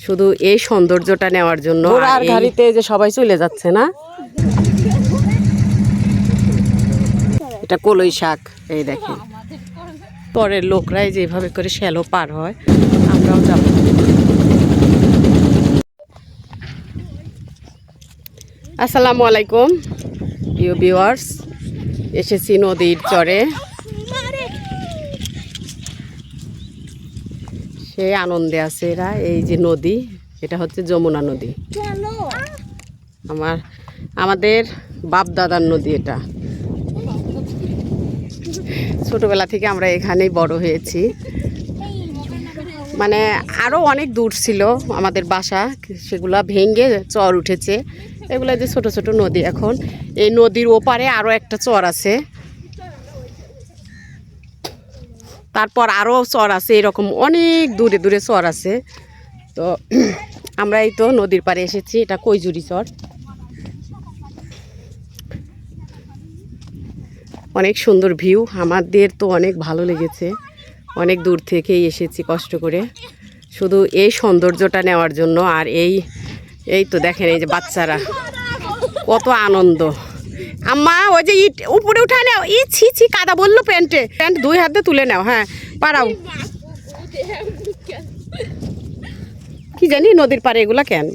শুধু এই সৌন্দর্যটা নেওয়ার জন্য। আর গাড়িতে যে সবাই চলে যাচ্ছে না, এটা কলই শাক। এই দেখেন পরের লোকরাই যেভাবে করে শ্যালো পার হয়, আমরাও যাব। আসসালামু আলাইকুম প্রিয় ভিউয়ার্স, এসেছি নদীর চরে। সে আনন্দে আছে এরা। এই যে নদী, এটা হচ্ছে যমুনা নদী, আমাদের বাপ দাদার নদী। এটা ছোটবেলা থেকে আমরা এখানেই বড় হয়েছি। মানে আরও অনেক দূর ছিল আমাদের বাসা, সেগুলা ভেঙে চর উঠেছে। এগুলো যে ছোট ছোট নদী। এখন এই নদীর ওপারে আরও একটা চর আছে, তারপর আরও চর আছে, এরকম অনেক দূরে দূরে চর আছে। তো আমরা এই তো নদীর পাড়ে এসেছি। এটা কৈজুরি চর। অনেক সুন্দর ভিউ, আমাদের তো অনেক ভালো লেগেছে। অনেক দূর থেকেই এসেছি কষ্ট করে শুধু এই সৌন্দর্যটা নেওয়ার জন্য। আর এই তো দেখেন, এই যে বাচ্চারা কত আনন্দ। আম্মা ওই যে ইট উপরে উঠা নাও। ছি ছি, কাদা বললো প্যান্ট 2 হাতে তুলে নাও। হ্যাঁ পারাও। কি জানি নদীর পাড়ে এগুলা কেন।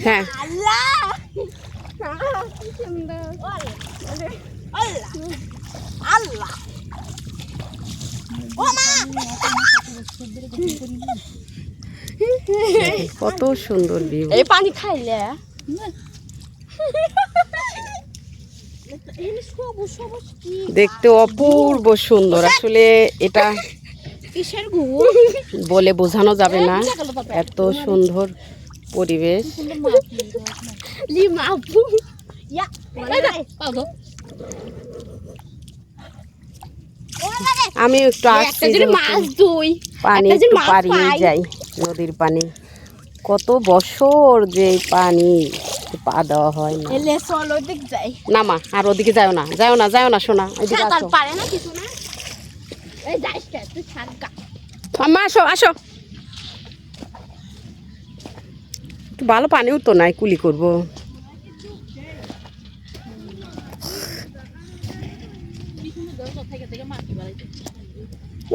হ্যাঁ কত সুন্দর ভিউ। এই পানি খাইলে দেখতে অপূর্ব সুন্দর। আসলে এটা বলে বোঝানো যাবে না, এত সুন্দর পরিবেশ। আমি একটু আসছি, পানি একটু পাড়িয়ে যাই। নদীর পানি কত বছর যে পানি পা দেওয়া হয় না। না মা, আর ওদিকে যাও না, যাও না, যাও না সোনা, ওইদিকে আসো। আম্মা আসো আসো। একটু ভালো পানিও তো নাই, কুলি করবো।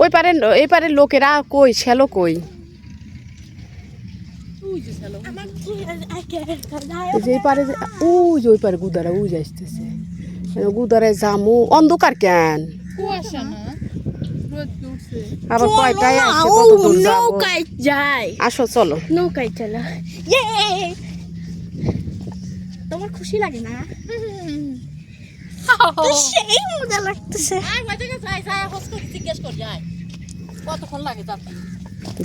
ওই পারে এই পারের লোকেরা কই, শ্যালো কই? যে পারে, ওই যে ওই পারে গুদারা, ওই যে আসতেছে গুদারায় জামু। অন্ধকার কেন? আবার কয়টায় আসে, কত দূর যাবো? আসো চলো, নৌকায় চলো। তোমার খুশি লাগে না? সেই মজা লাগতেছে।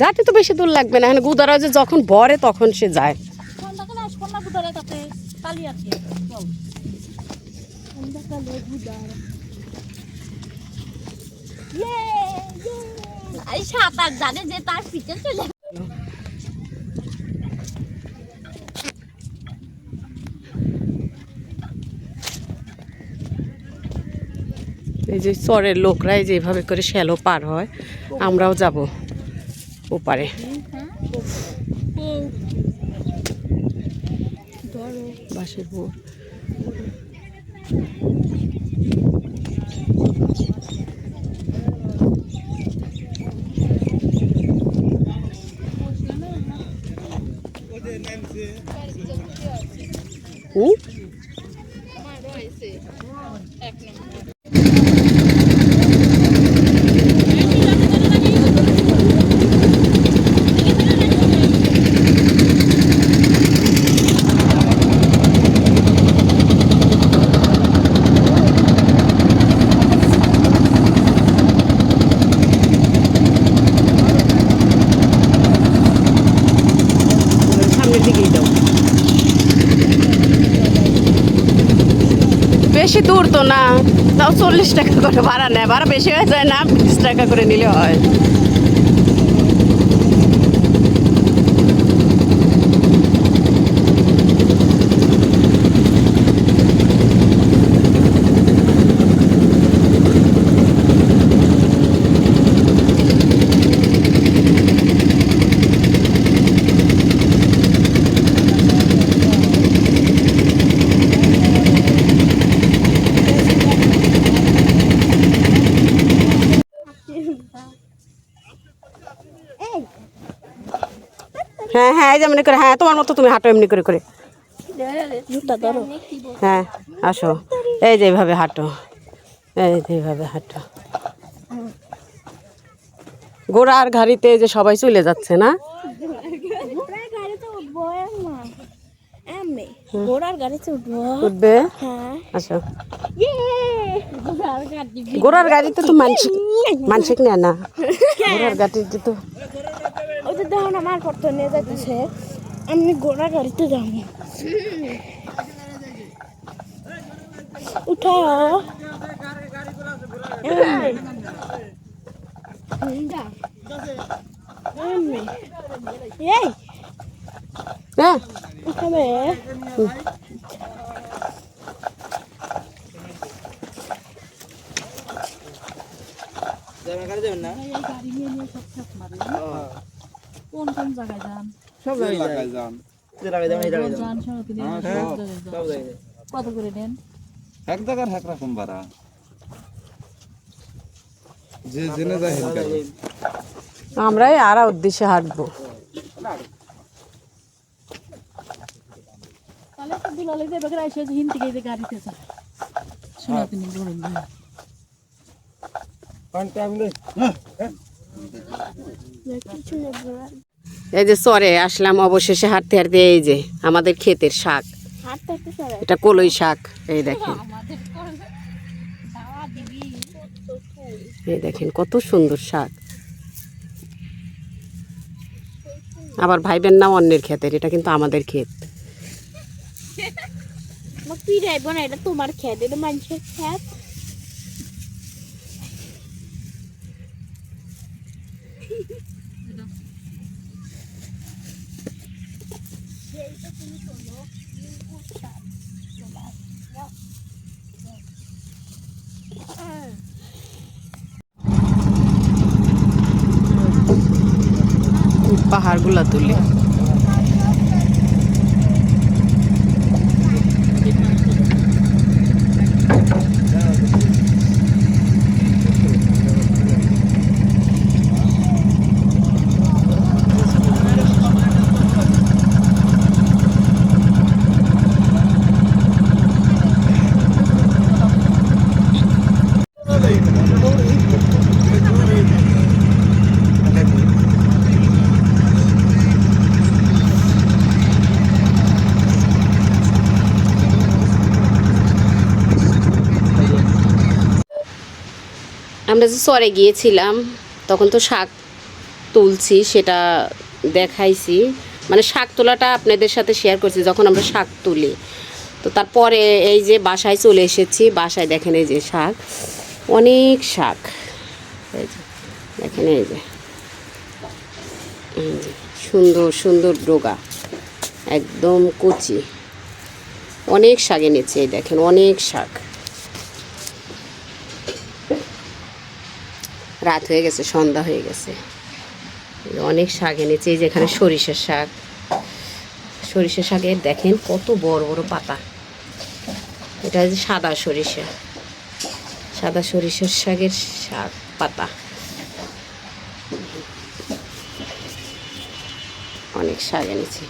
যাতে তো বেশি দূর লাগবে না। গুদারা যে যখন ভরে তখন সে যায়। সাঁতার জানে যে তার পিঠে চলে। এই যে চরের লোকরাই যেভাবে করে শ্যালো পার হয়, আমরাও যাব ওপারে। বাঁশের বোর বেশি দূর তো না, তাও 40 টাকা করে ভাড়া নেয়। ভাড়া বেশি হয়ে যায় না? 20 টাকা করে নিলে হয়। হ্যাঁ হ্যাঁ, এই যে এমনি করে, হ্যাঁ তোমার মতো তুমি হাঁটো এমনি করে করে। হ্যাঁ আসো, এই যে এইভাবে হাঁটো, এই যে এইভাবে হাঁটো। ঘোড়ার গাড়িতে যে সবাই চলে যাচ্ছে না? উঠবে, আসো। ঘোড়ার গাড়িতে তো মানসিক নেয় না, ঘোড়ার গাড়িতে তো আমার পড়তে নিয়ে যাইতেছে, আমি ঘোড়া গাড়িতে যাবো। উঠাও হ্যাঁ উঠাবে। কোন কোন জায়গায় যান? সব জায়গায় যান, যে জায়গায় যান এই জায়গায় যান। সব জায়গায় কত করে নেন? এক জায়গার এক রকম ভাড়া, যে জেনে যায় হেন করে। আমরাই আরা উদ্দেশ্যে হাঁটবো। তাহলে তো দুলালে যে বেকার এসে হিন থেকে যে গাড়িতে যায় শোনা তুমি বলুন ভাই। এই যে চরে আসলাম অবশেষে হাঁটতে হাঁটতে, এই যে আমাদের ক্ষেতের শাক, এটা কলই শাক। এই দেখেন, এই দেখেন কত সুন্দর শাক। আবার ভাইবেন না অন্যের ক্ষেতের, এটা কিন্তু আমাদের ক্ষেত। এটা তোমার খেত, এটা মানুষের খেত। পাহাড়গুলা তুলে আমরা যে চরে গিয়েছিলাম তখন তো শাক তুলছি, সেটা দেখাইছি, মানে শাক তোলাটা আপনাদের সাথে শেয়ার করছি যখন আমরা শাক তুলি। তো তারপরে এই যে বাসায় চলে এসেছি, বাসায় দেখেন এই যে শাক, অনেক শাক, এই যে দেখেন, এই যে সুন্দর সুন্দর ডোগা, একদম কচি, অনেক শাক এনেছে। এই দেখেন অনেক শাক, রাত হয়ে গেছে, সন্ধ্যা হয়ে গেছে, অনেক শাক এনেছে। এই যেখানে সরিষার শাক, সরিষার শাকের দেখেন কত বড় বড় পাতা, এটা যে সাদা সরিষা, সাদা সরিষার শাকের শাক পাতা, অনেক শাক এনেছে।